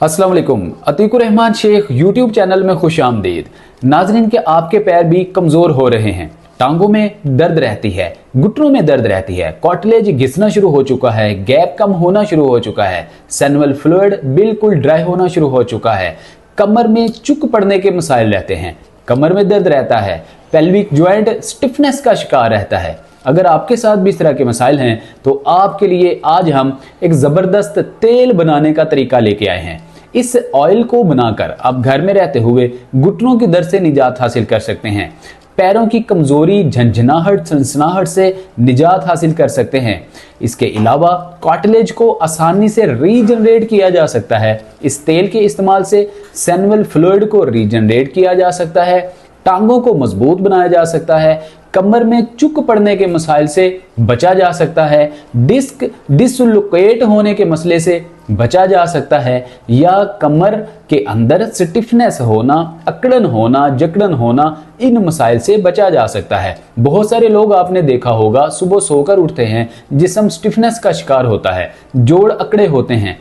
अस्सलाम वालेकुम। Atiqur Rahman Sheikh YouTube channel में खुश आमदीद। नाजरीन के आपके पैर भी कमज़ोर हो रहे हैं, टांगों में दर्द रहती है, घुटनों में दर्द रहती है, कॉटलेज घिसना शुरू हो चुका है, गैप कम होना शुरू हो चुका है, सेनुअल फ्लूइड बिल्कुल ड्राई होना शुरू हो चुका है, कमर में चुक पड़ने के मसाइल रहते हैं, कमर में दर्द रहता है, पेल्विक ज्वाइंट स्टिफनेस का शिकार रहता है। अगर आपके साथ भी इस तरह के मसाइल हैं तो आपके लिए आज हम एक ज़बरदस्त तेल बनाने का तरीका लेके आए हैं। इस ऑयल को बनाकर आप घर में रहते हुए घुटनों की दर्द से निजात हासिल कर सकते हैं, पैरों की कमजोरी, झंझनाहट, सनसनाहट से निजात हासिल कर सकते हैं। इसके अलावा कार्टिलेज को आसानी से रीजनरेट किया जा सकता है। इस तेल के इस्तेमाल से सेनुअल फ्लूइड को रीजनरेट किया जा सकता है, टांगों को मजबूत बनाया जा सकता है, कमर में चुक पड़ने के मसाइल से बचा जा सकता है, डिस्क डिसलोकेट होने के मसले से बचा जा सकता है, या कमर के अंदर स्टिफनेस होना, अकड़न होना, जकड़न होना, इन मसाइल से बचा जा सकता है। बहुत सारे लोग आपने देखा होगा सुबह सोकर उठते हैं, जिस्म स्टिफनेस का शिकार होता है, जोड़ अकड़े होते हैं,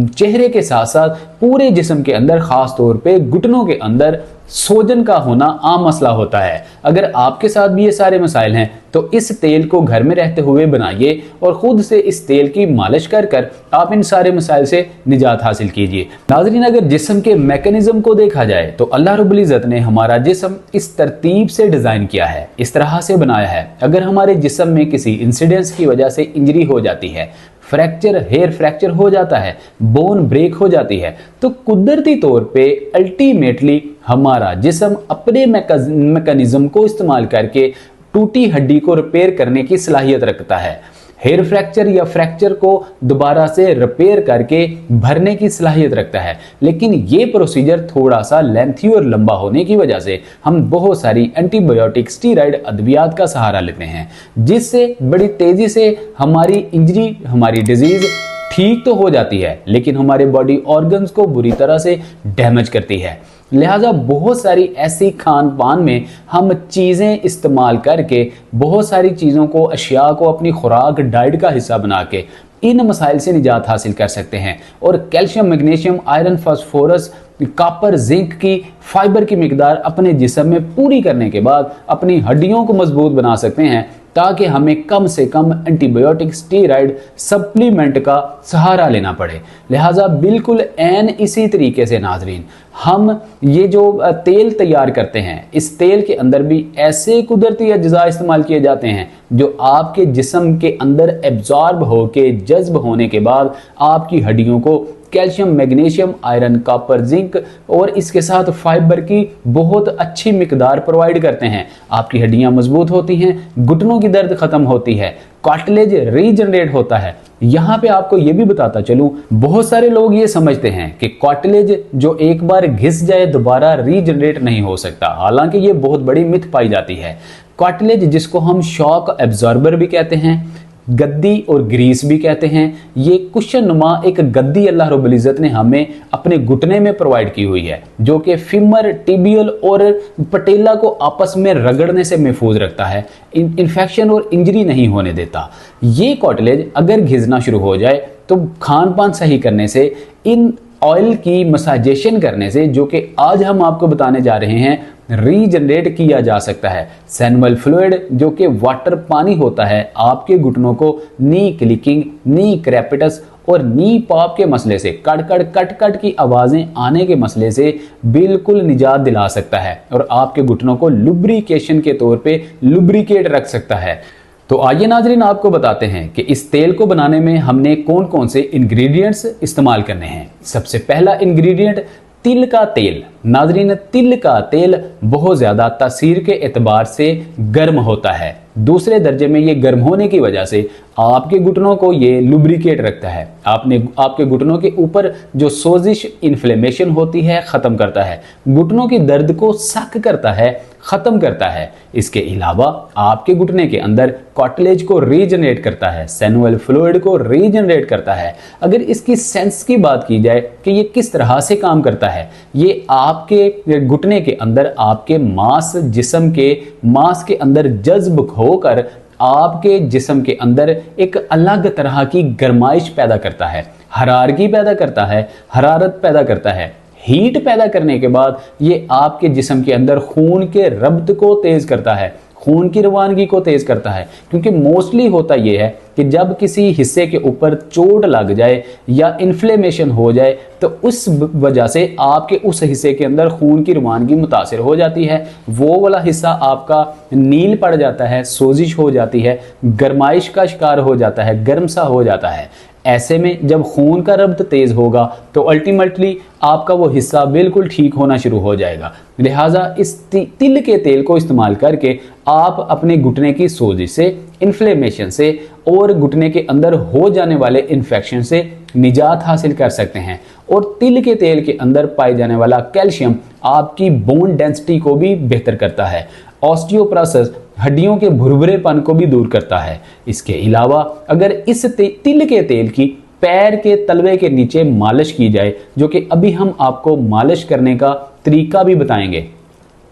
चेहरे के साथ साथ पूरे जिस्म के अंदर, खास तौर पे घुटनों के अंदर सोजन का होना आम मसला होता है। अगर आपके साथ भी ये सारे मसाइल हैं तो इस तेल को घर में रहते हुए बनाइए और खुद से इस तेल की मालिश कर कर आप इन सारे मसाइल से निजात हासिल कीजिए। नाज़रीन, अगर जिस्म के मैकेनिज्म को देखा जाए तो अल्लाह रब्बुल इज़्ज़त ने हमारा जिस्म इस तरतीब से डिज़ाइन किया है, इस तरह से बनाया है। अगर हमारे जिस्म में किसी इंसिडेंस की वजह से इंजरी हो जाती है, फ्रैक्चर, हेयर फ्रैक्चर हो जाता है, बोन ब्रेक हो जाती है, तो कुदरती तौर पे अल्टीमेटली हमारा जिस्म अपने मैकेनिज्म को इस्तेमाल करके टूटी हड्डी को रिपेयर करने की सलाहियत रखता है। हेयर फ्रैक्चर या फ्रैक्चर को दोबारा से रिपेयर करके भरने की सलाहियत रखता है। लेकिन ये प्रोसीजर थोड़ा सा लेंथी और लंबा होने की वजह से हम बहुत सारी एंटीबायोटिक, स्टीरॉयड अद्वियात का सहारा लेते हैं, जिससे बड़ी तेजी से हमारी इंजरी, हमारी डिजीज ठीक तो हो जाती है लेकिन हमारे बॉडी ऑर्गन्स को बुरी तरह से डैमेज करती है। लिहाजा बहुत सारी ऐसी खान पान में हम चीज़ें इस्तेमाल करके, बहुत सारी चीज़ों को, अशिया को अपनी खुराक, डाइट का हिस्सा बना के इन मसाइल से निजात हासिल कर सकते हैं। और calcium, magnesium, iron, phosphorus, copper, zinc की फाइबर की मिकदार अपने जिस्म में पूरी करने के बाद अपनी हड्डियों को मजबूत बना सकते हैं, ताकि हमें कम से कम एंटीबायोटिक, स्टीरॉयड, सप्लीमेंट का सहारा लेना पड़े। लिहाजा बिल्कुल ऐन इसी तरीके से नाजरीन, हम ये जो तेल तैयार करते हैं, इस तेल के अंदर भी ऐसे कुदरती अज्जा इस्तेमाल किए जाते हैं जो आपके जिस्म के अंदर एब्जॉर्ब होके, जज्ब होने के बाद आपकी हड्डियों को calcium, magnesium, iron, copper, zinc और इसके साथ फाइबर की बहुत अच्छी मिकदार प्रोवाइड करते हैं। आपकी हड्डियां मजबूत होती हैं, घुटनों की दर्द खत्म होती है, कार्टिलेज रीजनरेट होता है। यहाँ पे आपको ये भी बताता चलूं, बहुत सारे लोग ये समझते हैं कि कार्टिलेज जो एक बार घिस जाए दोबारा रीजनरेट नहीं हो सकता। हालांकि ये बहुत बड़ी मिथ पाई जाती है। कार्टिलेज, जिसको हम शॉक एब्जॉर्बर भी कहते हैं, गद्दी और ग्रीस भी कहते हैं, ये कुशन नुमा एक गद्दी अल्लाह रब्बुल इज़्ज़त ने हमें अपने घुटने में प्रोवाइड की हुई है, जो कि फीमर, टिबियल और पटेला को आपस में रगड़ने से महफूज रखता है, इन्फेक्शन और इंजरी नहीं होने देता। ये कार्टिलेज अगर घिसना शुरू हो जाए तो खान पान सही करने से, इन ऑयल की मसाजेशन करने से, जो कि आज हम आपको बताने जा रहे हैं, रीजनरेट किया जा सकता है। सेनुअल फ्लूइड, जो कि वाटर, पानी होता है, आपके घुटनों को नी क्लिकिंग, नी क्रैपिटस और नी पॉप के मसले से, कड़कड़ कट कट की आवाज़ें आने के मसले से बिल्कुल निजात दिला सकता है और आपके घुटनों को लुब्रिकेशन के तौर पे लुब्रिकेट रख सकता है। तो आइए नाजरीन, आपको बताते हैं कि इस तेल को बनाने में हमने कौन कौन से इंग्रेडिएंट्स इस्तेमाल करने हैं। सबसे पहला इंग्रेडिएंट तिल का तेल। नाजरीन, तिल का तेल बहुत ज़्यादा तासीर के एतबार से गर्म होता है। दूसरे दर्जे में ये गर्म होने की वजह से आपके घुटनों को ये लुब्रिकेट रखता है, आपके घुटनों के ऊपर जो सोजिश, इन्फ्लेमेशन होती है, ख़त्म करता है, घुटनों की दर्द को सख्त करता है, ख़त्म करता है। इसके अलावा आपके घुटने के अंदर कार्टिलेज को रीजनरेट करता है, सेनुअल फ्लूइड को रीजनरेट करता है। अगर इसकी सेंस की बात की जाए कि ये किस तरह से काम करता है, ये आपके घुटने के अंदर, आपके मांस, जिस्म के मांस के अंदर जज्ब होकर आपके जिस्म के अंदर एक अलग तरह की गर्माइश पैदा करता है, हरारगी पैदा करता है, हरारत पैदा करता है। हीट पैदा करने के बाद ये आपके जिस्म के अंदर खून के रब्त को तेज करता है, खून की रवानगी को तेज करता है। क्योंकि मोस्टली होता यह है कि जब किसी हिस्से के ऊपर चोट लग जाए या इन्फ्लेमेशन हो जाए तो उस वजह से आपके उस हिस्से के अंदर खून की रवानगी मुतासिर हो जाती है, वो वाला हिस्सा आपका नील पड़ जाता है, सोजिश हो जाती है, गर्माइश का शिकार हो जाता है, गर्म सा हो जाता है। ऐसे में जब खून का रब्त तेज होगा तो अल्टीमेटली आपका वो हिस्सा बिल्कुल ठीक होना शुरू हो जाएगा। लिहाजा इस तिल के तेल को इस्तेमाल करके आप अपने घुटने की सोजिश से, इन्फ्लेमेशन से और घुटने के अंदर हो जाने वाले इन्फेक्शन से निजात हासिल कर सकते हैं। और तिल के तेल के अंदर पाए जाने वाला कैल्शियम आपकी बोन डेंसिटी को भी बेहतर करता है, ऑस्टियोपोरोसिस हड्डियों के भुरभुरेपन को भी दूर करता है। इसके अलावा अगर इस तिल के तेल की पैर के तलवे के नीचे मालिश की जाए, जो कि अभी हम आपको मालिश करने का तरीका भी बताएंगे,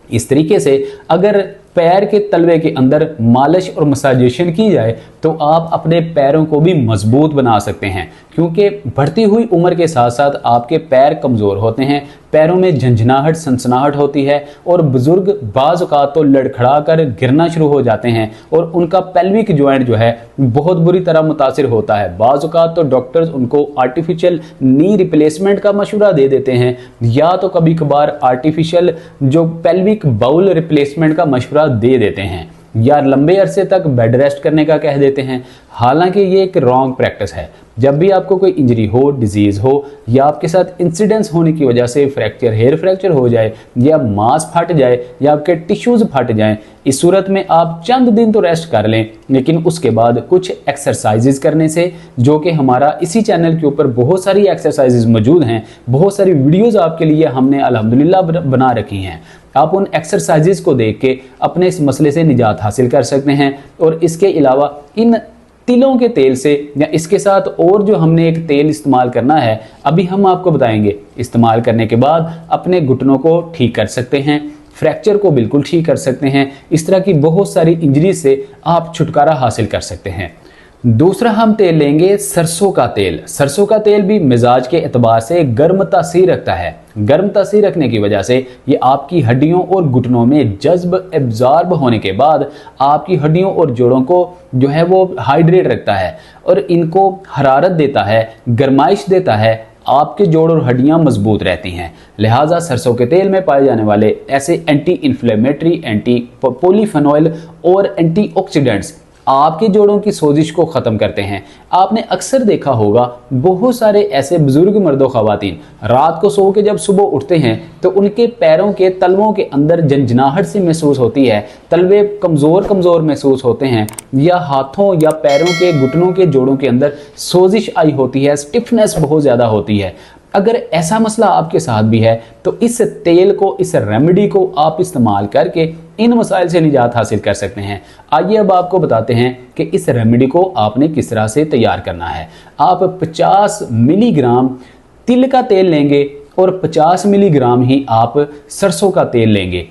इस तरीके से अगर पैर के तलवे के अंदर मालिश और मसाजेशन की जाए तो आप अपने पैरों को भी मजबूत बना सकते हैं। क्योंकि बढ़ती हुई उम्र के साथ साथ आपके पैर कमज़ोर होते हैं, पैरों में झंझनाहट, सनसनाहट होती है और बुजुर्ग बाज़ औक़ात तो लड़खड़ा कर गिरना शुरू हो जाते हैं और उनका पेल्विक जॉइंट जो है बहुत बुरी तरह मुतासिर होता है। बाज़ औक़ात तो डॉक्टर्स उनको आर्टिफिशियल नी रिप्लेसमेंट का मशवरा दे देते हैं या तो कभी कभार आर्टिफिशियल जो पेल्विक बाउल रिप्लेसमेंट का मशवरा दे देते हैं या लंबे अरसे तक बेड रेस्ट करने का कह देते हैं। हालांकि ये एक रॉन्ग प्रैक्टिस है। जब भी आपको कोई इंजरी हो, डिजीज़ हो या आपके साथ इंसिडेंस होने की वजह से फ्रैक्चर, हेयर फ्रैक्चर हो जाए या मांस फट जाए या आपके टिश्यूज़ फट जाएं, इस सूरत में आप चंद दिन तो रेस्ट कर लें, लेकिन उसके बाद कुछ एक्सरसाइजेज करने से, जो कि हमारा इसी चैनल के ऊपर बहुत सारी एक्सरसाइजेज मौजूद हैं, बहुत सारी वीडियोज़ आपके लिए हमने अल्हम्दुलिल्लाह बना रखी हैं। आप उन एक्सरसाइजेज को देख के अपने इस मसले से निजात हासिल कर सकते हैं। और इसके अलावा इन तिलों के तेल से या इसके साथ और जो हमने एक तेल इस्तेमाल करना है, अभी हम आपको बताएंगे, इस्तेमाल करने के बाद अपने घुटनों को ठीक कर सकते हैं, फ्रैक्चर को बिल्कुल ठीक कर सकते हैं। इस तरह की बहुत सारी इंजरी से आप छुटकारा हासिल कर सकते हैं। दूसरा हम तेल लेंगे सरसों का तेल। सरसों का तेल भी मिजाज के एतबार से गर्म तासीर रखता है। गर्म तासीर रखने की वजह से ये आपकी हड्डियों और घुटनों में जज्ब एब्जॉर्ब होने के बाद आपकी हड्डियों और जोड़ों को जो है वो हाइड्रेट रखता है और इनको हरारत देता है, गर्माइश देता है, आपके जोड़ और हड्डियां मजबूत रहती हैं। लिहाजा सरसों के तेल में पाए जाने वाले ऐसे एंटी इन्फ्लेमेटरी, एंटी पॉलीफेनॉल और एंटीऑक्सीडेंट्स आपके जोड़ों की सोजिश को ख़त्म करते हैं। आपने अक्सर देखा होगा बहुत सारे ऐसे बुजुर्ग मर्दों ख़वातीन रात को सो के जब सुबह उठते हैं तो उनके पैरों के तलवों के अंदर झंझनाहट सी महसूस होती है, तलवे कमज़ोर कमज़ोर महसूस होते हैं या हाथों या पैरों के घुटनों के जोड़ों के अंदर सोजिश आई होती है, स्टिफनेस बहुत ज़्यादा होती है। अगर ऐसा मसला आपके साथ भी है तो इस तेल को, इस रेमेडी को आप इस्तेमाल करके इन मसाइल से निजात हासिल कर सकते हैं। आइए अब आपको बताते हैं कि इस रेमेडी को आपने किस तरह से तैयार करना है। आप 50 मिलीग्राम तिल का तेल लेंगे और 50 मिलीग्राम ही आप सरसों का तेल लेंगे।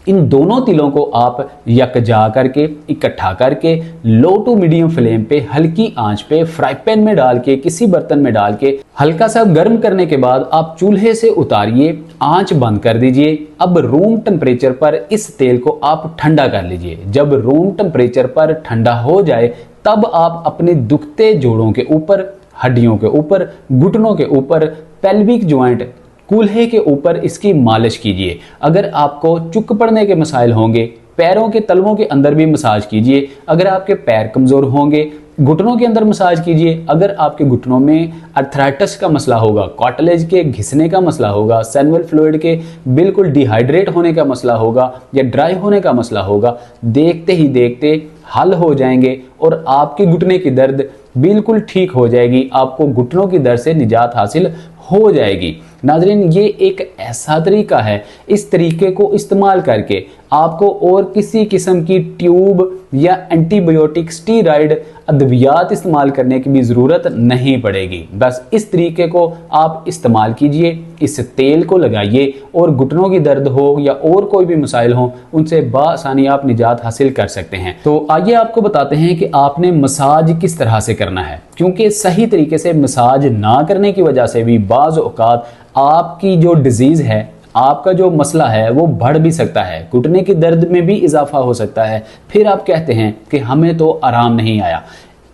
इन दोनों तिलों को आप यकजा करके, इकट्ठा करके लो टू मीडियम फ्लेम पे हल्की आंच पे फ्राई पैन में डाल के, किसी बर्तन में डाल के हल्का सा गर्म करने के बाद आप चूल्हे से उतारिए, आंच बंद कर दीजिए। अब रूम टेम्परेचर पर इस तेल को आप ठंडा कर लीजिए। जब रूम टेम्परेचर पर ठंडा हो जाए तब आप अपने दुखते जोड़ों के ऊपर, हड्डियों के ऊपर, घुटनों के ऊपर, पेल्विक ज्वाइंट, कूल्हे के ऊपर इसकी मालिश कीजिए। अगर आपको चुक पड़ने के मसाइल होंगे, पैरों के तलवों के अंदर भी मसाज कीजिए। अगर आपके पैर कमज़ोर होंगे, घुटनों के अंदर मसाज कीजिए। अगर आपके घुटनों में अर्थराइटिस का मसला होगा, कार्टिलेज के घिसने का मसला होगा, सैनुअल फ्लूइड के बिल्कुल डिहाइड्रेट होने का मसला होगा या ड्राई होने का मसला होगा, देखते ही देखते हल हो जाएंगे और आपके घुटने की दर्द बिल्कुल ठीक हो जाएगी। आपको घुटनों की दर्द से निजात हासिल हो जाएगी। नाज़रीन, ये एक ऐसा तरीका है, इस तरीके को इस्तेमाल करके आपको और किसी किस्म की ट्यूब या एंटीबायोटिक स्टीरॉयड अद्वियात इस्तेमाल करने की भी ज़रूरत नहीं पड़ेगी। बस इस तरीके को आप इस्तेमाल कीजिए, इस तेल को लगाइए और घुटनों की दर्द हो या और कोई भी मसाइल हो, उनसे बासानी आप निजात हासिल कर सकते हैं। तो आइए आपको बताते हैं कि आपने मसाज किस तरह से करना है, क्योंकि सही तरीके से मसाज ना करने की वजह से भी बाज़ औक़ात आपकी जो डिजीज़ है, आपका जो मसला है वो बढ़ भी सकता है, घुटने की दर्द में भी इजाफा हो सकता है। फिर आप कहते हैं कि हमें तो आराम नहीं आया।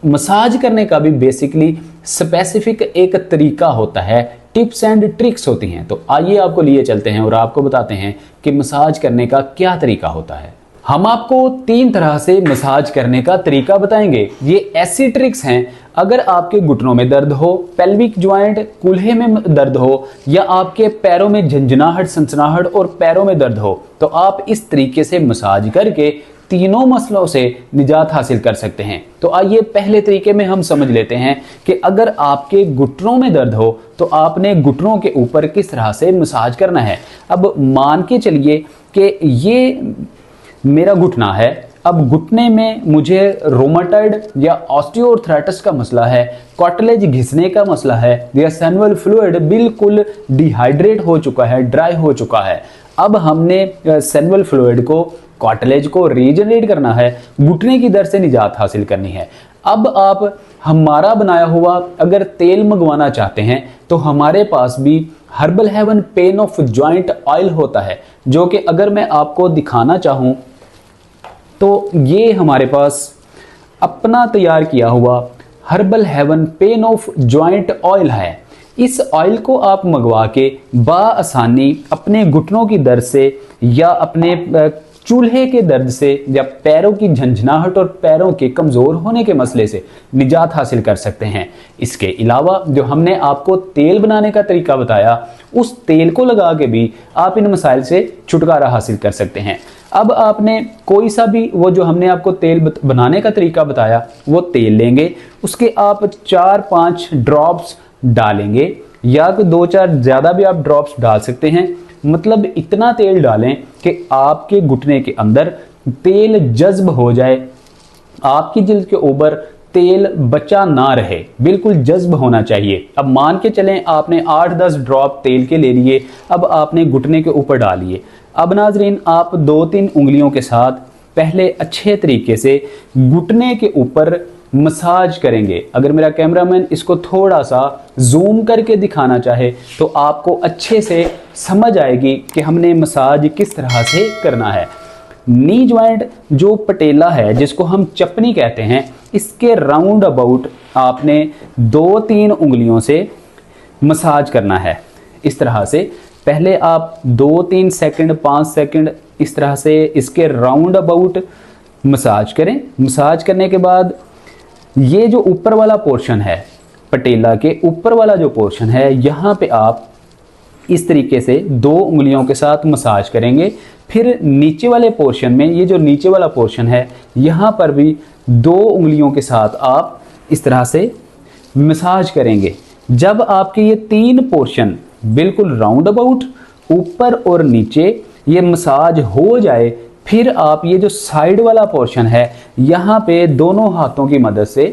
मसाज करने का भी बेसिकली स्पेसिफिक एक तरीका होता है, टिप्स एंड ट्रिक्स होती हैं। तो आइए आपको लिए चलते हैं और आपको बताते हैं कि मसाज करने का क्या तरीका होता है। हम आपको 3 तरह से मसाज करने का तरीका बताएंगे। ये ऐसी ट्रिक्स हैं, अगर आपके घुटनों में दर्द हो, पेल्विक ज्वाइंट कूल्हे में दर्द हो, या आपके पैरों में झंझनाहट, सनसनाहट और पैरों में दर्द हो, तो आप इस तरीके से मसाज करके तीनों मसलों से निजात हासिल कर सकते हैं। तो आइए पहले तरीके में हम समझ लेते हैं कि अगर आपके घुटनों में दर्द हो तो आपने घुटनों के ऊपर किस तरह से मसाज करना है। अब मान के चलिए कि ये मेरा घुटना है, अब घुटने में मुझे रोमाटॉइड या ऑस्टियोआर्थराइटिस का मसला है, कार्टिलेज घिसने का मसला है, या सैनुअल फ्लूइड बिल्कुल डिहाइड्रेट हो चुका है, ड्राई हो चुका है। अब हमने सैनुअल फ्लूइड को, कार्टिलेज को रीजनरेट करना है, घुटने की दर्द से निजात हासिल करनी है। अब आप हमारा बनाया हुआ अगर तेल मंगवाना चाहते हैं तो हमारे पास भी herbal heaven pain of joint oil होता है, जो कि अगर मैं आपको दिखाना चाहूँ तो ये हमारे पास अपना तैयार किया हुआ herbal heaven pain of joint oil है। इस ऑयल को आप मंगवा के बाआसानी अपने घुटनों की दर्द से या अपने चूल्हे के दर्द से या पैरों की झंझनाहट और पैरों के कमज़ोर होने के मसले से निजात हासिल कर सकते हैं। इसके अलावा जो हमने आपको तेल बनाने का तरीका बताया, उस तेल को लगा के भी आप इन मसाइल से छुटकारा हासिल कर सकते हैं। अब आपने कोई सा भी वो जो हमने आपको तेल बनाने का तरीका बताया, वो तेल लेंगे, उसके आप 4-5 ड्रॉप्स डालेंगे, या 2-4 ज़्यादा भी आप ड्रॉप्स डाल सकते हैं। मतलब इतना तेल डालें कि आपके घुटने के अंदर तेल जज्ब हो जाए, आपकी जिल्द के ऊपर तेल बचा ना रहे, बिल्कुल जज्ब होना चाहिए। अब मान के चलें आपने 8-10 ड्रॉप तेल के ले लिए, अब आपने घुटने के ऊपर डालिए। अब नाजरीन, आप 2-3 उंगलियों के साथ पहले अच्छे तरीके से घुटने के ऊपर मसाज करेंगे। अगर मेरा कैमरामैन इसको थोड़ा सा जूम करके दिखाना चाहे तो आपको अच्छे से समझ आएगी कि हमने मसाज किस तरह से करना है। नी ज्वाइंट जो पटेला है, जिसको हम चपनी कहते हैं, इसके राउंड अबाउट आपने 2-3 उंगलियों से मसाज करना है। इस तरह से पहले आप 2-3 सेकंड, 5 सेकंड इस तरह से इसके राउंड अबाउट मसाज करें। मसाज करने के बाद ये जो ऊपर वाला पोर्शन है, पटेला के ऊपर वाला जो पोर्शन है, यहाँ पे आप इस तरीके से 2 उंगलियों के साथ मसाज करेंगे। फिर नीचे वाले पोर्शन में, ये जो नीचे वाला पोर्शन है, यहाँ पर भी 2 उंगलियों के साथ आप इस तरह से मसाज करेंगे। जब आपके ये 3 पोर्शन बिल्कुल राउंड अबाउट ऊपर और नीचे ये मसाज हो जाए, फिर आप ये जो साइड वाला पोर्शन है, यहाँ पे दोनों हाथों की मदद से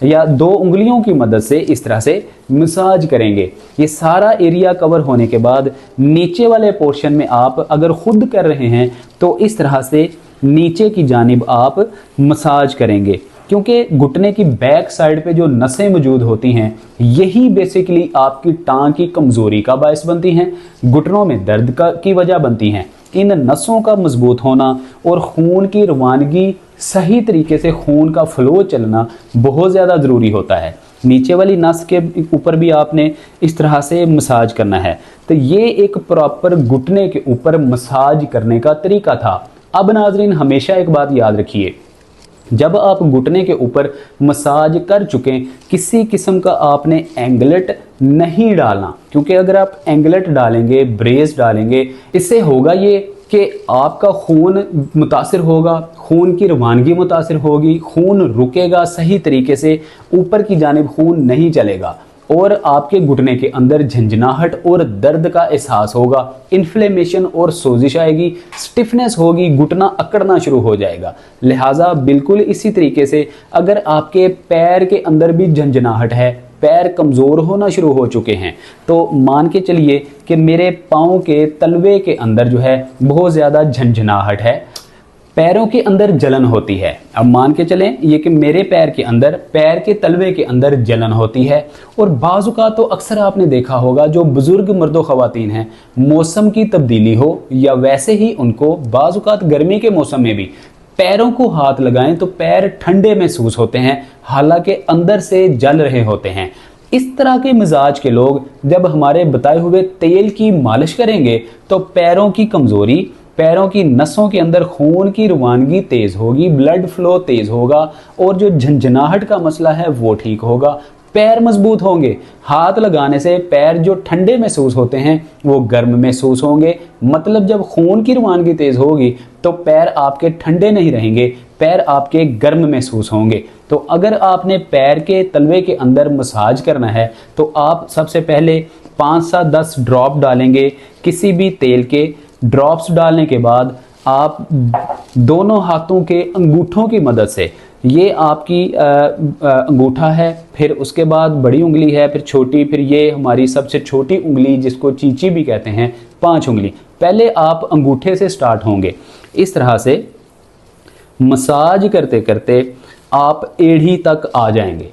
या 2 उंगलियों की मदद से इस तरह से मसाज करेंगे। ये सारा एरिया कवर होने के बाद नीचे वाले पोर्शन में आप अगर खुद कर रहे हैं तो इस तरह से नीचे की जानिब आप मसाज करेंगे, क्योंकि घुटने की बैक साइड पे जो नसें मौजूद होती हैं, यही बेसिकली आपकी टांग की कमज़ोरी का बायस बनती हैं, घुटनों में दर्द की वजह बनती हैं। इन नसों का मजबूत होना और खून की रवानगी, सही तरीके से खून का फ्लो चलना बहुत ज़्यादा ज़रूरी होता है। नीचे वाली नस के ऊपर भी आपने इस तरह से मसाज करना है। तो ये एक प्रॉपर घुटने के ऊपर मसाज करने का तरीका था। अब नाजरीन, हमेशा एक बात याद रखिए, जब आप घुटने के ऊपर मसाज कर चुके, किसी किस्म का आपने एंगलेट नहीं डालना, क्योंकि अगर आप एंगलेट डालेंगे, ब्रेस डालेंगे, इससे होगा ये कि आपका खून मुतासिर होगा, खून की रवानगी मुतासिर होगी, खून रुकेगा, सही तरीके से ऊपर की जानिब खून नहीं चलेगा। और आपके घुटने के अंदर झंझनाहट और दर्द का एहसास होगा, इन्फ्लेमेशन और सोजिश आएगी, स्टिफनेस होगी, घुटना अकड़ना शुरू हो जाएगा। लिहाजा बिल्कुल इसी तरीके से अगर आपके पैर के अंदर भी झंझनाहट है, पैर कमज़ोर होना शुरू हो चुके हैं, तो मान के चलिए कि मेरे पाँव के तलवे के अंदर जो है बहुत ज़्यादा झंझनाहट है, पैरों के अंदर जलन होती है। अब मान के चलें ये कि मेरे पैर के अंदर, पैर के तलवे के अंदर जलन होती है। और बाज़ तो अक्सर आपने देखा होगा जो बुज़ुर्ग मर्दों ख़वातीन हैं, मौसम की तब्दीली हो या वैसे ही उनको बाज़ गर्मी के मौसम में भी पैरों को हाथ लगाएं तो पैर ठंडे महसूस होते हैं, हालांकि अंदर से जल रहे होते हैं। इस तरह के मिजाज के लोग जब हमारे बताए हुए तेल की मालिश करेंगे तो पैरों की कमज़ोरी, पैरों की नसों के अंदर खून की रवानगी तेज़ होगी, ब्लड फ्लो तेज़ होगा और जो झंझनाहट का मसला है वो ठीक होगा, पैर मजबूत होंगे। हाथ लगाने से पैर जो ठंडे महसूस होते हैं वो गर्म महसूस होंगे। मतलब जब खून की रवानगी तेज़ होगी तो पैर आपके ठंडे नहीं रहेंगे, पैर आपके गर्म महसूस होंगे। तो अगर आपने पैर के तलवे के अंदर मसाज करना है तो आप सबसे पहले 5 से 10 ड्रॉप डालेंगे किसी भी तेल के। ड्रॉप्स डालने के बाद आप दोनों हाथों के अंगूठों की मदद से, ये आपकी अंगूठा है, फिर उसके बाद बड़ी उंगली है, फिर छोटी, फिर ये हमारी सबसे छोटी उंगली जिसको चींची भी कहते हैं, 5 उंगली। पहले आप अंगूठे से स्टार्ट होंगे, इस तरह से मसाज करते करते आप एड़ी तक आ जाएंगे।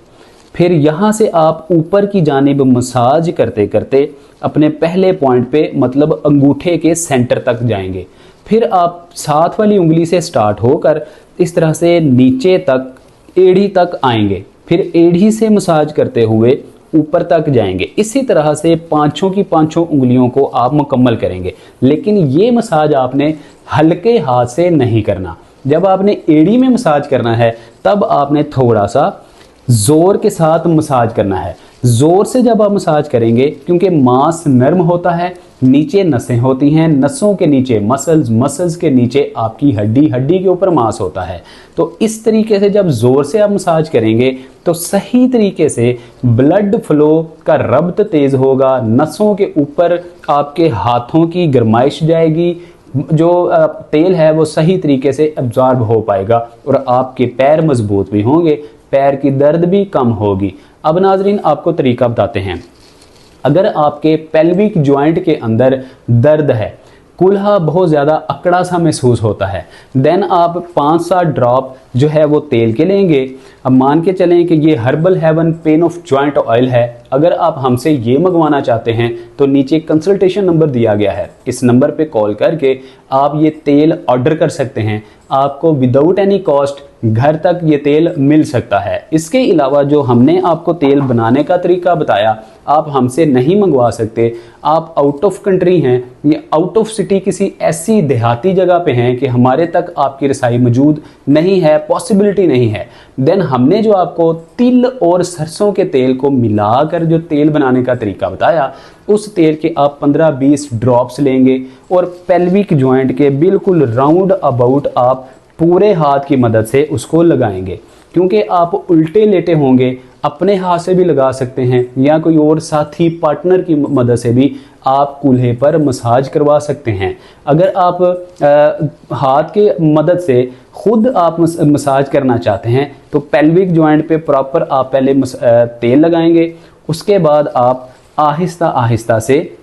फिर यहाँ से आप ऊपर की जानिब मसाज करते करते अपने पहले पॉइंट पे मतलब अंगूठे के सेंटर तक जाएंगे। फिर आप साथ वाली उंगली से स्टार्ट होकर इस तरह से नीचे तक एड़ी तक आएंगे, फिर एड़ी से मसाज करते हुए ऊपर तक जाएंगे। इसी तरह से पांचों की पांचों उंगलियों को आप मुकम्मल करेंगे। लेकिन ये मसाज आपने हल्के हाथ से नहीं करना। जब आपने एड़ी में मसाज करना है तब आपने थोड़ा सा जोर के साथ मसाज करना है। जोर से जब आप मसाज करेंगे, क्योंकि मांस नरम होता है, नीचे नसें होती हैं, नसों के नीचे मसल्स, मसल्स के नीचे आपकी हड्डी, हड्डी के ऊपर मांस होता है। तो इस तरीके से जब जोर से आप मसाज करेंगे तो सही तरीके से ब्लड फ्लो का रब्त तेज होगा, नसों के ऊपर आपके हाथों की गरमाइश जाएगी, जो तेल है वो सही तरीके से एब्जॉर्ब हो पाएगा और आपके पैर मजबूत भी होंगे, पैर की दर्द भी कम होगी। अब नाजरीन आपको तरीका बताते हैं। अगर आपके पेल्विक जॉइंट के अंदर दर्द है, कुल्हा बहुत ज़्यादा अकड़ा सा महसूस होता है, देन आप 5-7 ड्रॉप जो है वो तेल के लेंगे। अब मान के चलें कि ये herbal heaven pain of joint oil है। अगर आप हमसे ये मंगवाना चाहते हैं तो नीचे कंसल्टेशन नंबर दिया गया है, इस नंबर पे कॉल करके आप ये तेल ऑर्डर कर सकते हैं। आपको विदाउट एनी कॉस्ट घर तक ये तेल मिल सकता है। इसके अलावा जो हमने आपको तेल बनाने का तरीका बताया आप हमसे नहीं मंगवा सकते। आप आउट ऑफ कंट्री हैं या आउट ऑफ सिटी किसी ऐसी देहाती जगह पे हैं कि हमारे तक आपकी रसाई मौजूद नहीं है, पॉसिबिलिटी नहीं है, देन हमने जो आपको तिल और सरसों के तेल को मिलाकर जो तेल बनाने का तरीका बताया, उस तेल के आप 15-20 ड्रॉप्स लेंगे और पेल्विक जॉइंट के बिल्कुल राउंड अबाउट आप पूरे हाथ की मदद से उसको लगाएंगे। क्योंकि आप उल्टे लेटे होंगे, अपने हाथ से भी लगा सकते हैं या कोई और साथी पार्टनर की मदद से भी आप कूल्हे पर मसाज करवा सकते हैं। अगर आप हाथ के मदद से खुद आप मसाज करना चाहते हैं तो पेल्विक जॉइंट पे प्रॉपर आप पहले तेल लगाएंगे, उसके बाद आप आहिस्ता आहिस्ता से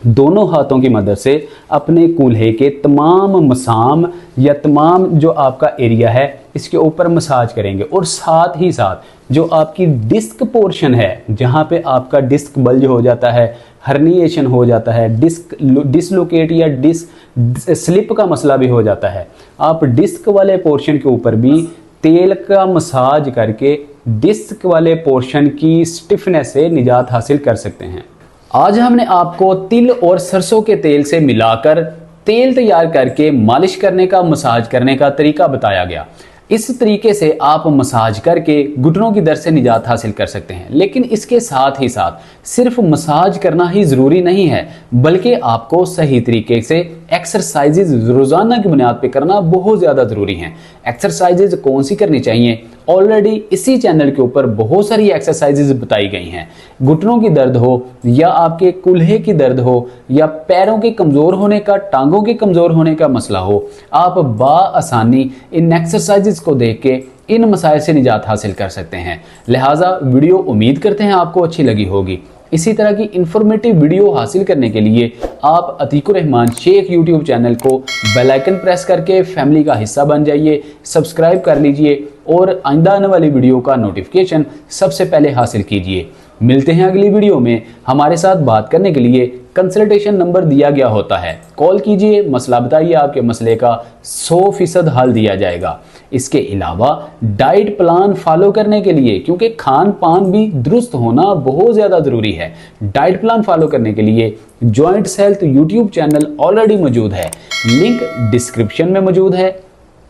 दोनों हाथों की मदद से अपने कूल्हे के तमाम मसाम या तमाम जो आपका एरिया है इसके ऊपर मसाज करेंगे। और साथ ही साथ जो आपकी डिस्क पोर्शन है, जहाँ पे आपका डिस्क बल्ज हो जाता है, हर्निएशन हो जाता है, डिस्क डिसलोकेट या डिस्क स्लिप का मसला भी हो जाता है, आप डिस्क वाले पोर्शन के ऊपर भी तेल का मसाज करके डिस्क वाले पोर्शन की स्टिफनेस से निजात हासिल कर सकते हैं। आज हमने आपको तिल और सरसों के तेल से मिलाकर तेल तैयार करके मालिश करने का, मसाज करने का तरीका बताया गया। इस तरीके से आप मसाज करके घुटनों की दर्द से निजात हासिल कर सकते हैं। लेकिन इसके साथ ही साथ सिर्फ मसाज करना ही ज़रूरी नहीं है, बल्कि आपको सही तरीके से एक्सरसाइजेज रोजाना की बुनियाद पे करना बहुत ज़्यादा ज़रूरी हैं। एक्सरसाइजेज कौन सी करनी चाहिए, ऑलरेडी इसी चैनल के ऊपर बहुत सारी एक्सरसाइजेज बताई गई हैं। घुटनों की दर्द हो या आपके कुल्हे की दर्द हो या पैरों के कमज़ोर होने का, टांगों के कमज़ोर होने का मसला हो, आप बाआसानी इन एक्सरसाइजेज को देख के इन मसाइल से निजात हासिल कर सकते हैं। लिहाजा वीडियो उम्मीद करते हैं आपको अच्छी लगी होगी। इसी तरह की इंफॉर्मेटिव वीडियो हासिल करने के लिए आप अतीकुर रहमान शेख यूट्यूब चैनल को बेल आइकन प्रेस करके फैमिली का हिस्सा बन जाइए, सब्सक्राइब कर लीजिए और आइंदा आने वाली वीडियो का नोटिफिकेशन सबसे पहले हासिल कीजिए। मिलते हैं अगली वीडियो में। हमारे साथ बात करने के लिए कंसल्टेशन नंबर दिया गया होता है, कॉल कीजिए, मसला बताइए, आपके मसले का 100% हल दिया जाएगा। इसके अलावा डाइट प्लान फॉलो करने के लिए, क्योंकि खान पान भी दुरुस्त होना बहुत ज़्यादा ज़रूरी है, डाइट प्लान फॉलो करने के लिए joints health YouTube channel already मौजूद है, लिंक डिस्क्रिप्शन में मौजूद है।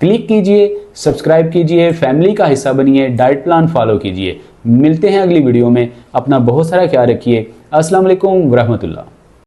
क्लिक कीजिए, सब्सक्राइब कीजिए, फैमिली का हिस्सा बनिए, डाइट प्लान फॉलो कीजिए। मिलते हैं अगली वीडियो में। अपना बहुत सारा ख्याल रखिए। अस्सलाम वालेकुम व रहमतुल्लाह।